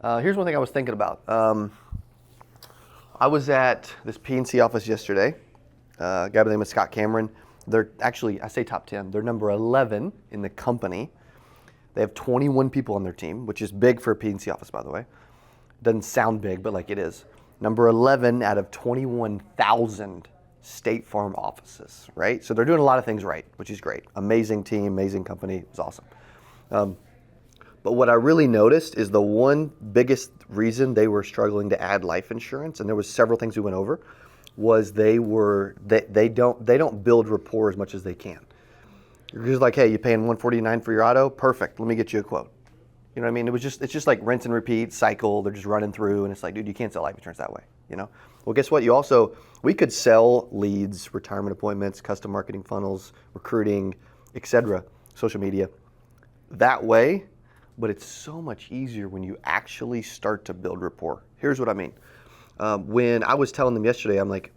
Here's one thing I was thinking about. I was at this PNC office yesterday. A guy by the name of Scott Cameron. They're actually, I say top 10, they're number 11 in the company. They have 21 people on their team, which is big for a PNC office, by the way. Doesn't sound big, but like it is. Number 11 out of 21,000 State Farm offices, right? So they're doing a lot of things right, which is great. Amazing team, amazing company. It was awesome. But what I really noticed is the one biggest reason they were struggling to add life insurance, and there was several things we went over, was they don't build rapport as much as they can. You're just like, hey, you paying $149 for your auto? Perfect. Let me get you a quote. You know what I mean? It's just like rinse and repeat, cycle. They're just running through, and it's like, dude, you can't sell life insurance that way. You know? Well, guess what? We could sell leads, retirement appointments, custom marketing funnels, recruiting, etc., social media that way. But it's so much easier when you actually start to build rapport. Here's what I mean. When I was telling them yesterday, I'm like,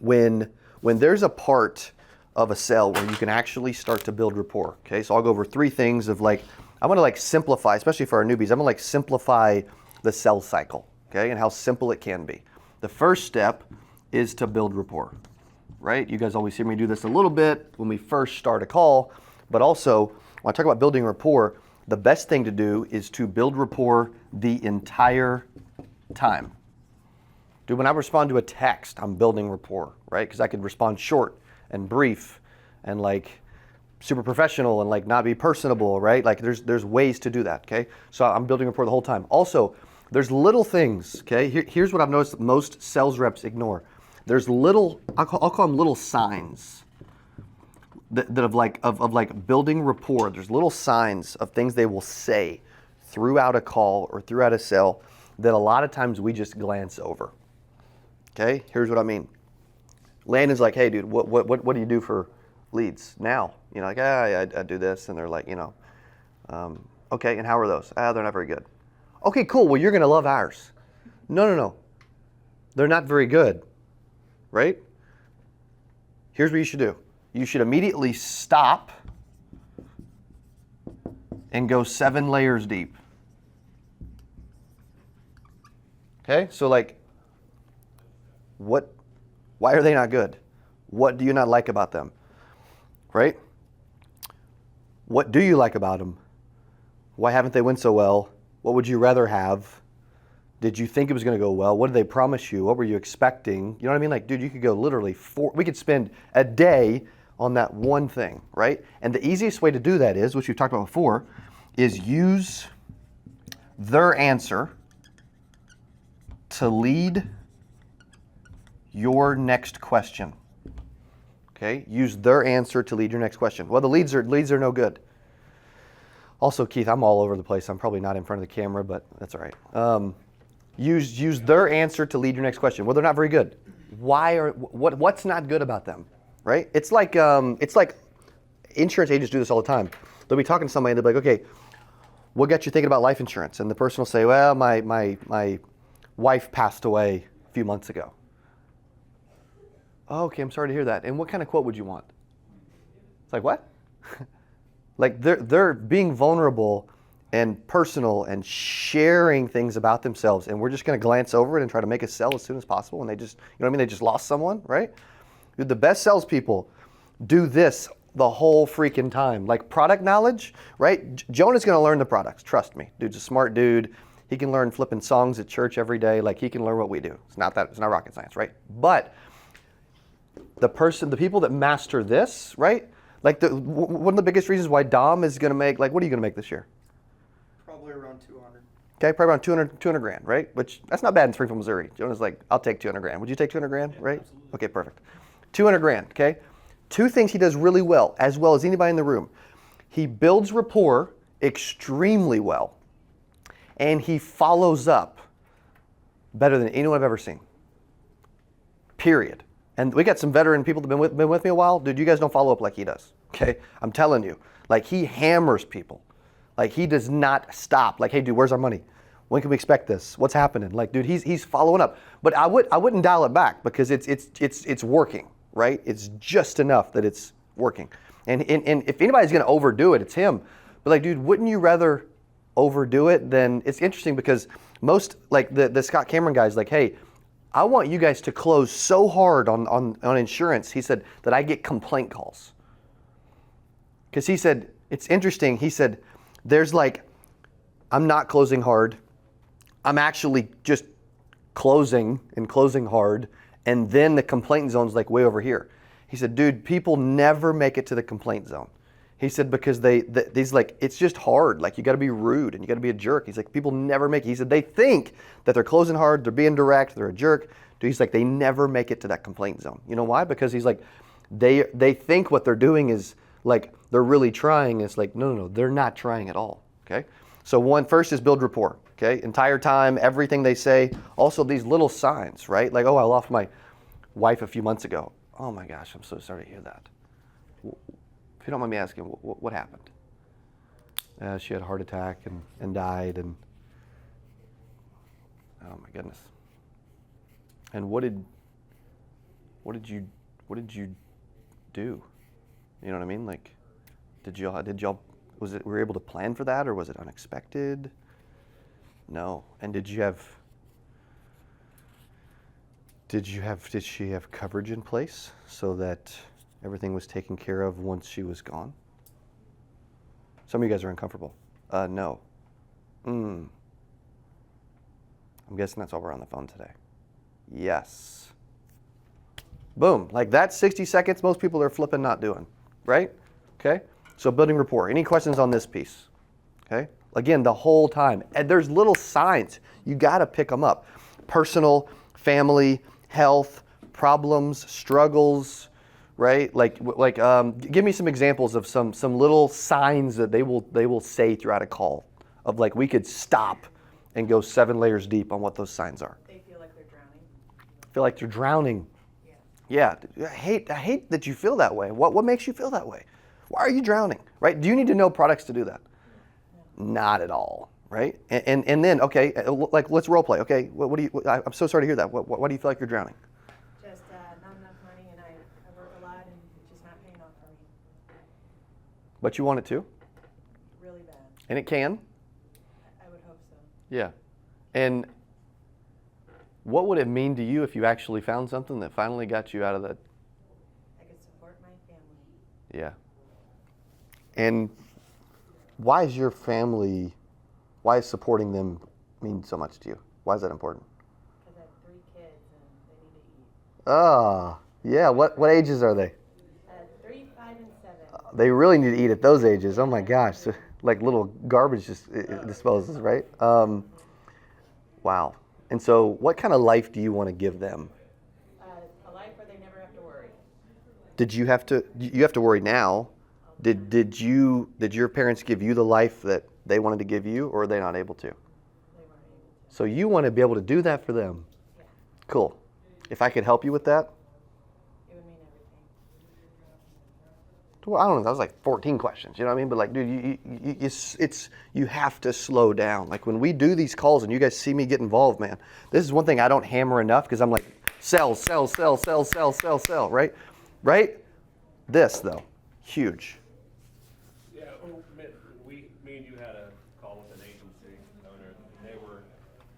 when there's a part of a sale where you can actually start to build rapport, okay? So I'll go over three things of like, I want to like simplify, especially for our newbies, I'm gonna like simplify the sales cycle, okay? And how simple it can be. The first step is to build rapport, right? You guys always hear me do this a little bit when we first start a call, but also when I talk about building rapport, the best thing to do is to build rapport the entire time. Dude, when I respond to a text, I'm building rapport, right? Because I could respond short and brief and like super professional and like not be personable, right? Like there's ways to do that, okay? So I'm building rapport the whole time. Also, there's little things, okay? Here's what I've noticed that most sales reps ignore. There's little, I'll call them little signs that of like building rapport. There's little signs of things they will say throughout a call or throughout a sale that a lot of times we just glance over. Okay, here's what I mean. Landon's like, hey dude, what do you do for leads now? You know, like, I do this, and they're like, you know, okay, and how are those? They're not very good. Okay, cool, well you're gonna love ours. No. They're not very good, right? Here's what you should do. You should immediately stop and go 7 layers deep. Okay, so like, why are they not good? What do you not like about them? Right? What do you like about them? Why haven't they went so well? What would you rather have? Did you think it was going to go well? What did they promise you? What were you expecting? You know what I mean? Like, dude, you could go literally we could spend a day on that one thing, right? And the easiest way to do that is, which we've talked about before, is use their answer to lead your next question. Okay? Use their answer to lead your next question. Well, the leads are no good. Also, Keith, I'm all over the place. I'm probably not in front of the camera, but that's all right. Use their answer to lead your next question. Well, they're not very good. What's not good about them? Right? It's like insurance agents do this all the time. They'll be talking to somebody and they'll be like, okay, what got you thinking about life insurance? And the person will say, well, my wife passed away a few months ago. Oh, okay, I'm sorry to hear that. And what kind of quote would you want? It's like, what? Like they're being vulnerable and personal and sharing things about themselves, and we're just going to glance over it and try to make a sell as soon as possible. And they just, you know what I mean? They just lost someone, right? Dude, the best salespeople do this the whole freaking time. Like product knowledge, right? Jonah's going to learn the products. Trust me. Dude's a smart dude. He can learn flipping songs at church every day. Like he can learn what we do. It's not rocket science, right? But the people that master this, right? Like one of the biggest reasons why Dom is going to make, like, what are you going to make this year? Probably around 200. Okay, probably around 200 grand, right? Which, that's not bad in Springfield, Missouri. Jonah's like, I'll take 200 grand. Would you take 200 grand, right? Absolutely. Okay, perfect. 200 grand, okay? 2 things he does really well as anybody in the room. He builds rapport extremely well, and he follows up better than anyone I've ever seen. Period. And we got some veteran people that have been with me a while. Dude, you guys don't follow up like he does, okay? I'm telling you. Like, he hammers people. Like, he does not stop. Like, hey, dude, where's our money? When can we expect this? What's happening? Like, dude, he's following up. But I wouldn't dial it back because it's working, right? It's just enough that it's working. And if anybody's going to overdo it, it's him. But like, dude, wouldn't you rather overdo it than? It's interesting because Most, like the Scott Cameron guy's like, hey, I want you guys to close so hard on insurance, he said, that I get complaint calls. Because he said, it's interesting, he said, there's like, I'm not closing hard. I'm actually just closing hard. And then the complaint zone's like way over here. He said, dude, people never make it to the complaint zone. He said, because he's like, it's just hard. Like, you got to be rude and you got to be a jerk. He's like, people never make it. He said, they think that they're closing hard, they're being direct, they're a jerk. Dude, he's like, they never make it to that complaint zone. You know why? Because he's like, they think what they're doing is like, they're really trying. It's like, no, they're not trying at all. Okay. So first is build rapport. Okay. Entire time, everything they say. Also these little signs, right? Like, oh, I lost my wife a few months ago. Oh my gosh, I'm so sorry to hear that. If you don't mind me asking, what happened? She had a heart attack and died, and oh my goodness. And what did you do? You know what I mean? Like, did y'all were you able to plan for that, or was it unexpected? No. And did she have coverage in place so that everything was taken care of once she was gone? Some of you guys are uncomfortable. No. I'm guessing that's why we're on the phone today. Yes. Boom. Like that 60 seconds, most people are flipping not doing, right? Okay. So building rapport. Any questions on this piece? Okay. Again, the whole time. And there's little signs. You got to pick them up. Personal, family, health, problems, struggles, right? Like, give me some examples of some little signs that they will say throughout a call of like, we could stop and go 7 layers deep on what those signs are. They feel like they're drowning. Feel like they're drowning. Yeah. I hate that you feel that way. What makes you feel that way? Why are you drowning, right? Do you need to know products to do that? No. Not at all, right? And then, okay, like let's role play. Okay, what do you? I'm so sorry to hear that. Why do you feel like you're drowning? Just not enough money, and I work a lot, and it's just not paying off for me. But you want it to? Really bad. And it can? I would hope so. Yeah. And what would it mean to you if you actually found something that finally got you out of that? I could support my family. Yeah. And why is supporting them mean so much to you? Why is that important? Because I have 3 kids and they need to eat. Ah, yeah. What ages are they? 3, 5, and 7. They really need to eat at those ages. Oh my gosh. So, like little garbage disposals, right? Wow. And so what kind of life do you want to give them? A life where they never have to worry. Did you have to worry now? Did your parents give you the life that they wanted to give you, or are they not able to? They weren't able to. So you want to be able to do that for them. Yeah. Cool. If I could help you with that? It would mean everything. Well, I don't know. That was like 14 questions. You know what I mean? But like, dude, you have to slow down. Like when we do these calls and you guys see me get involved, man, this is one thing I don't hammer enough because I'm like, sell, right? Right? This though, huge. Yeah, me and you had a call with an agency owner, and they were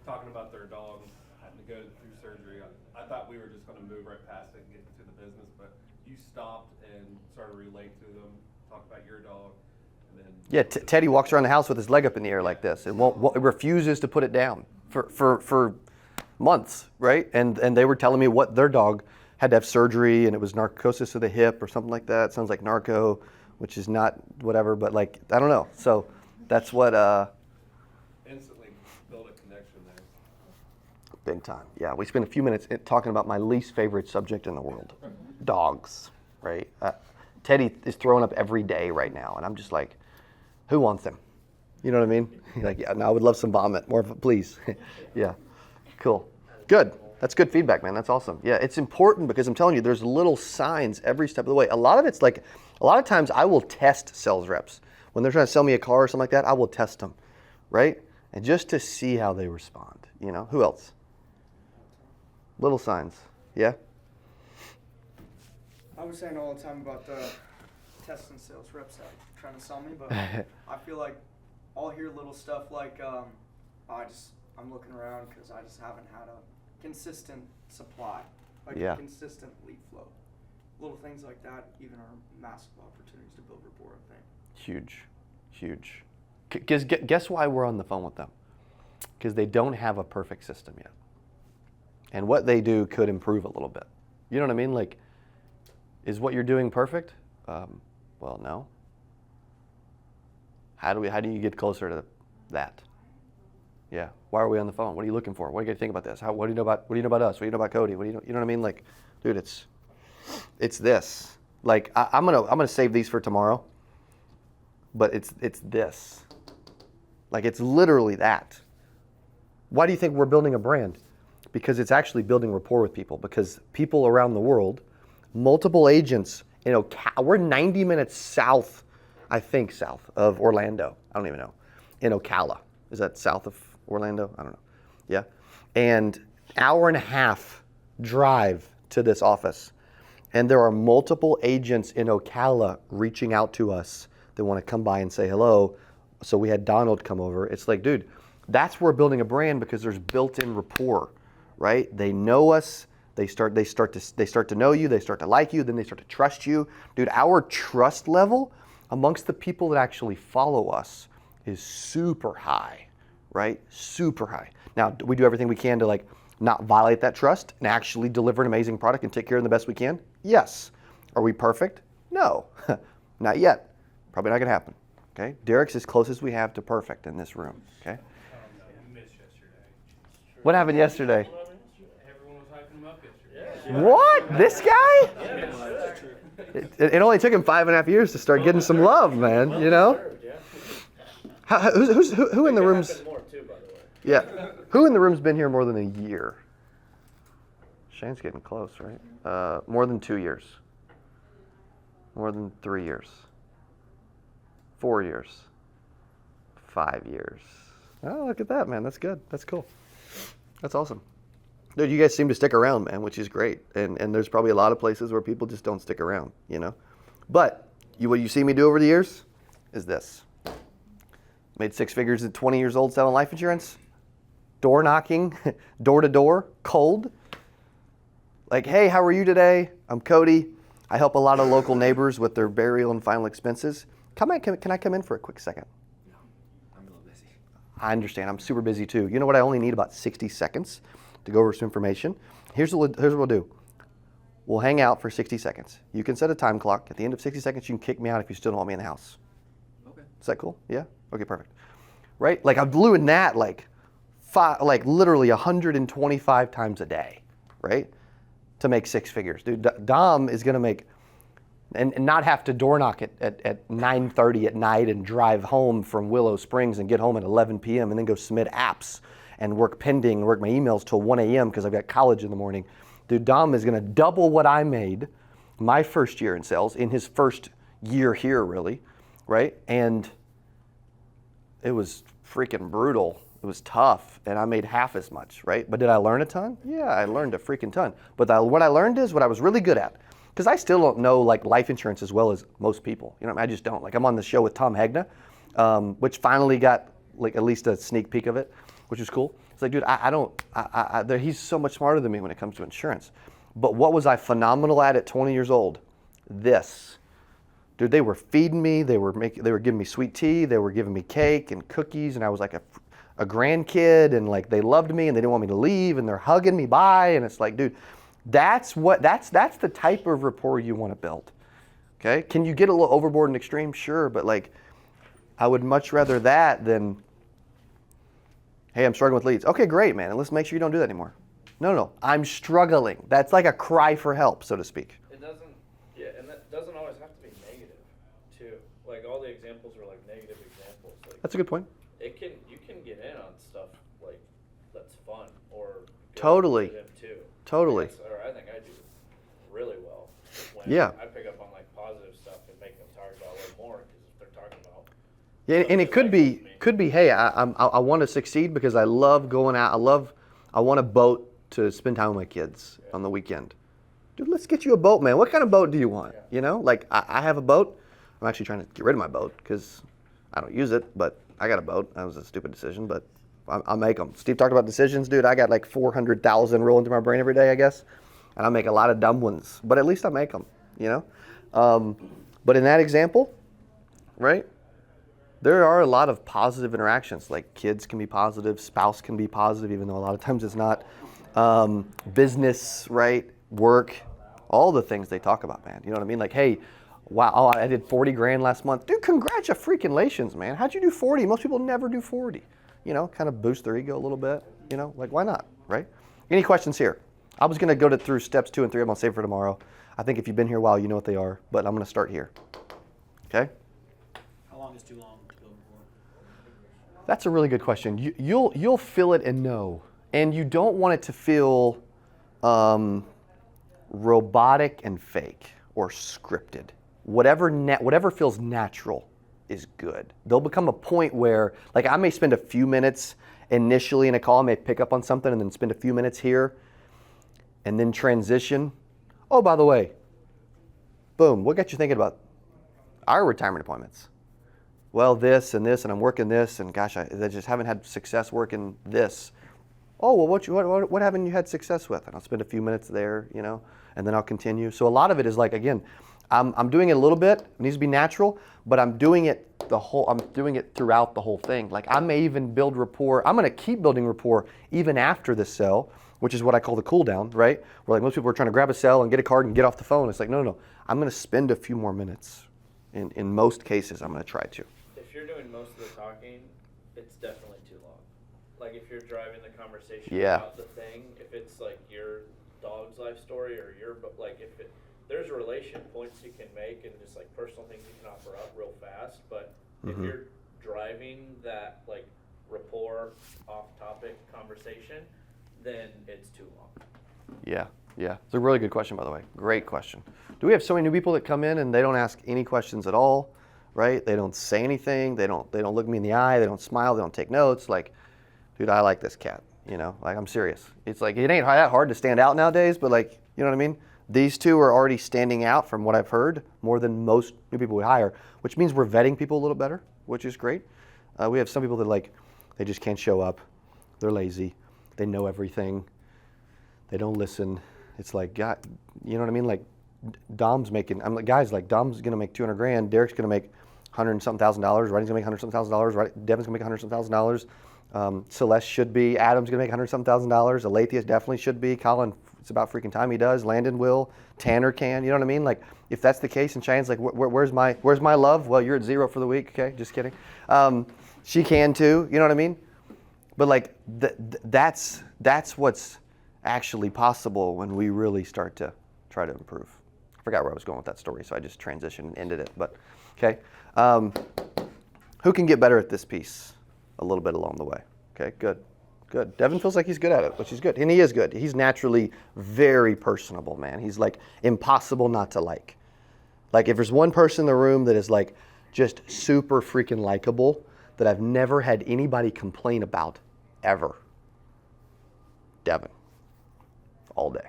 talking about their dog having to go through surgery. I thought we were just going to move right past it and get into the business, but you stopped and started to relate to them, talk about your dog, and then Yeah, Teddy walks around the house with his leg up in the air like this and refuses to put it down for months, right? And they were telling me what their dog had to have surgery, and it was narcosis of the hip or something like that. It sounds like narco, which is not whatever, but like, I don't know. So that's what instantly build a connection there. big time. Yeah, we spent a few minutes talking about my least favorite subject in the world, dogs, right? Teddy is throwing up every day right now, and I'm just like, who wants them? You know what I mean? Like, yeah, no, I would love some vomit, more of it, please. Yeah, cool, good. That's good feedback, man. That's awesome. Yeah, it's important because I'm telling you, there's little signs every step of the way. A lot of times I will test sales reps. When they're trying to sell me a car or something like that, I will test them, right? And just to see how they respond, you know? Who else? Little signs, yeah? I was saying all the time about the testing sales reps out trying to sell me, but I feel like I'll hear little stuff like, I I'm looking around because I just haven't had a consistent supply, like Yeah. a consistent lead flow. Little things like that even are massive opportunities to build rapport, I think. Huge. Because guess why we're on the phone with them? Because they don't have a perfect system yet. And what they do could improve a little bit. You know what I mean? Like, is what you're doing perfect? Well, no. How do you get closer to that? Yeah. Why are we on the phone? What are you looking for? What do you think about this? What do you know about us? What do you know about Cody? You know what I mean? Like, dude, it's this. Like, I'm gonna save these for tomorrow. But it's this. Like, it's literally that. Why do you think we're building a brand? Because it's actually building rapport with people. Because people around the world, multiple agents, we're 90 minutes south, I think south of Orlando. I don't even know. In Ocala. Is that south of Orlando? I don't know. Yeah. And hour and a half drive to this office. And there are multiple agents in Ocala reaching out to us. They want to come by and say hello. So we had Donald come over. It's like, dude, that's where we're building a brand because there's built-in rapport, right? They know us. They start to know you. They start to like you. Then they start to trust you. Dude, our trust level amongst the people that actually follow us is super high, right? Super high. Now, we do everything we can to like not violate that trust and actually deliver an amazing product and take care of them the best we can? Yes. Are we perfect? No, not yet. Probably not gonna happen. Okay. Derek's as close as we have to perfect in this room. Okay. We missed yesterday. What happened yesterday? Everyone was hyping him up yesterday. What? This guy? It only took him 5.5 years to start getting some love, man. You know? Who in the room's? Yeah. Who in the room's been here more than a year? Shane's getting close, right? More than 2 years. More than 3 years. 4 years. 5 years. Oh, look at that, man. That's good. That's cool. That's awesome. Dude, you guys seem to stick around, man, which is great. And there's probably a lot of places where people just don't stick around, you know? But what you see me do over the years is this. Made 6 figures at 20 years old selling life insurance. Door knocking, door to door, cold. Like, hey, how are you today? I'm Cody. I help a lot of local neighbors with their burial and final expenses. Can I come in for a quick second? No, I'm a little busy. I understand. I'm super busy too. You know what? I only need about 60 seconds to go over some information. Here's what we'll do. We'll hang out for 60 seconds. You can set a time clock. At the end of 60 seconds, you can kick me out if you still don't want me in the house. Okay. Is that cool? Yeah? Okay, perfect. Right? Like I'm doing that like literally 125 times a day, right? To make 6 figures. Dude, Dom is going to make, and not have to door knock at 9:30 at night and drive home from Willow Springs and get home at 11 p.m. and then go submit apps and work pending, work my emails till 1 a.m. because I've got college in the morning. Dude, Dom is going to double what I made my first year in sales in his first year here, really, right? And it was freaking brutal. It was tough, and I made half as much, right? But did I learn a ton? Yeah, I learned a freaking ton. But what I learned is what I was really good at. Because I still don't know like life insurance as well as most people. You know, I just don't. Like I'm on the show with Tom Hegna, which finally got like at least a sneak peek of it, which is cool. It's like, dude, he's so much smarter than me when it comes to insurance. But what was I phenomenal at 20 years old? This. Dude, they were feeding me. They were giving me sweet tea. They were giving me cake and cookies, and I was like a grandkid, and like they loved me, and they didn't want me to leave, and they're hugging me bye, and it's like, dude, that's the type of rapport you want to build. Okay? Can you get a little overboard and extreme? Sure, but like, I would much rather that than, hey, I'm struggling with leads. Okay, great, man, and let's make sure you don't do that anymore. No, I'm struggling. That's like a cry for help, so to speak. It doesn't, yeah, and that doesn't always have to be negative, too. Like all the examples are like negative examples. Like That's a good point. you can get in on stuff like that's fun or good Totally. for them too. Totally. Or I think I do really well when Yeah. I pick up on like positive stuff and make them talk about it more because if they're talking about. Yeah, and it could be, hey, I want to succeed because I love going out. I want a boat to spend time with my kids on the weekend. Dude, let's get you a boat, man. What kind of boat do you want? You know, like I have a boat. I'm actually trying to get rid of my boat because I don't use it, but I got a boat. That was a stupid decision, but I make them. Steve talked about decisions, dude. I got like 400,000 rolling through my brain every day, I guess. And I make a lot of dumb ones, but at least I make them, you know? But in that example, right, there are a lot of positive interactions. Like kids can be positive, spouse can be positive, even though a lot of times it's not. Business, right, work, all the things they talk about, man. You know what I mean? Like, hey, wow, I did 40 grand last month. Dude, congratulations, man. How'd you do 40? Most people never do 40. You know, kind of boost their ego a little bit. You know, like why not, right? Any questions here? I was going to go through steps 2 and 3. I'm going to save for tomorrow. I think if you've been here a while, you know what they are. But I'm going to start here. Okay? How long is too long to build rapport? That's a really good question. You'll feel it and know. And you don't want it to feel robotic and fake or scripted. Whatever feels natural is good. There'll become a point where, like I may spend a few minutes initially in a call, I may pick up on something and then spend a few minutes here and then transition. Oh, by the way, boom, what got you thinking about our retirement appointments? Well, this, and I'm working this, and gosh, I just haven't had success working this. Oh, well, what haven't you had success with? And I'll spend a few minutes there, you know, and then I'll continue. So a lot of it is like, again, I'm doing it a little bit. It needs to be natural, but I'm doing it throughout the whole thing. Like I may even build rapport. I'm going to keep building rapport even after the sell, which is what I call the cool down, right? Where like most people are trying to grab a sell and get a card and get off the phone. It's like, no. I'm going to spend a few more minutes. In most cases, I'm going to try to. If you're doing most of the talking, it's definitely too long. Like if you're driving the conversation Yeah. about the thing, if it's like your dog's life story or like if there's relation points you can make and just like personal things you can offer up real fast, but if you're driving that like rapport off-topic conversation, then it's too long. Yeah. It's a really good question, by the way. Great question. Do we have so many new people that come in and they don't ask any questions at all, right? They don't say anything. They don't look me in the eye. They don't smile. They don't take notes. Like, dude, I like this cat. You know, like I'm serious. It's like it ain't that hard to stand out nowadays, but like, you know what I mean? These two are already standing out from what I've heard more than most new people we hire, which means we're vetting people a little better, which is great. We have some people that like, they just can't show up. They're lazy. They know everything. They don't listen. It's like, God, you know what I mean? Like Dom's making, I'm like, guys, like Dom's going to make 200 grand. Derek's going to make $100-something thousand. Rodney's going to make $100-something thousand. Devin's going to make $100-something thousand. Celeste should be. Adam's going to make $100-something thousand. Alethea definitely should be. Colin, it's about freaking time he does. Landon will. Tanner can. You know what I mean? Like, if that's the case, and Cheyenne's like, where's my love? Well, you're at 0 for the week. Okay, just kidding. She can too. You know what I mean? But like, that's what's actually possible when we really start to try to improve. I forgot where I was going with that story, so I just transitioned and ended it. But okay, who can get better at this piece a little bit along the way? Okay, good. Devin feels like he's good at it, which is good, and he is good. He's naturally very personable, man. He's like impossible not to like. Like if there's one person in the room that is like just super freaking likable that I've never had anybody complain about ever, Devin. All day.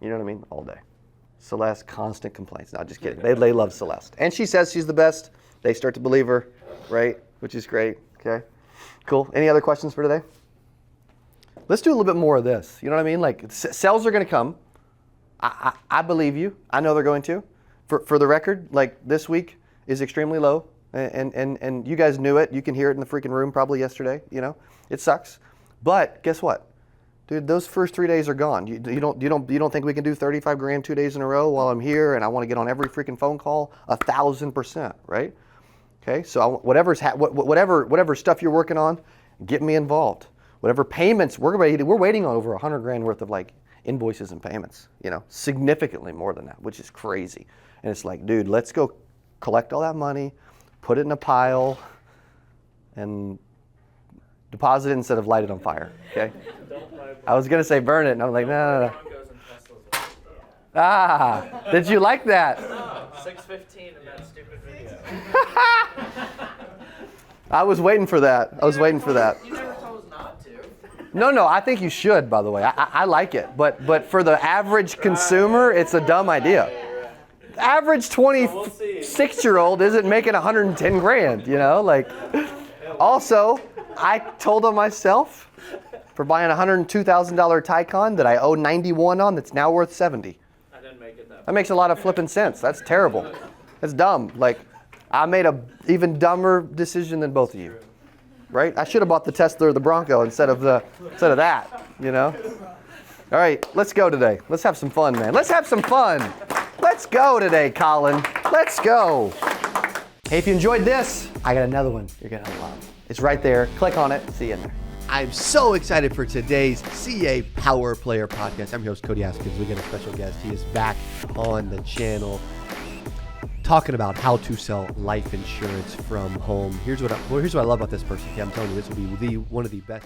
You know what I mean? All day. Celeste, constant complaints. No, just kidding. They love Celeste. And she says she's the best. They start to believe her, right? Which is great. Okay. Cool. Any other questions for today? Let's do a little bit more of this. You know what I mean? Like, sales are going to come. I believe you. I know they're going to. For the record, like, this week is extremely low. And you guys knew it. You can hear it in the freaking room probably yesterday. You know? It sucks. But guess what? Dude, those first 3 days are gone. You don't think we can do 35 grand 2 days in a row while I'm here and I want to get on every freaking phone call? 1,000%, right? Okay, so whatever stuff you're working on, get me involved. Whatever payments we're waiting on over 100 grand worth of like invoices and payments. You know, significantly more than that, which is crazy. And it's like, dude, let's go collect all that money, put it in a pile, and deposit it instead of light it on fire. Okay. I was gonna say burn it, and I'm like, no. Ah, did you like that? 6:15 in that stupid video. I was waiting for that. You never told us not to. No, I think you should, by the way. I like it. But for the average consumer, it's a dumb idea. Average 26-year-old isn't making 110 grand, you know? Like, also, I told on myself for buying a $102,000 Taycan that I owe 91 on that's now worth 70. I didn't make it that. That makes a lot of flipping sense. That's terrible. That's dumb. Like, I made a even dumber decision than both of you. Right? I should have bought the Tesla or the Bronco instead of that, you know? All right, let's go today. Let's have some fun, man. Let's have some fun. Let's go today, Colin. Let's go. Hey, if you enjoyed this, I got another one you're going to love. It's right there. Click on it. See you in there. I'm so excited for today's CA Power Player podcast. I'm your host, Cody Askins. We got a special guest. He is back on the channel talking about how to sell life insurance from home. Here's what I love about this person. Okay, I'm telling you, this will be one of the best.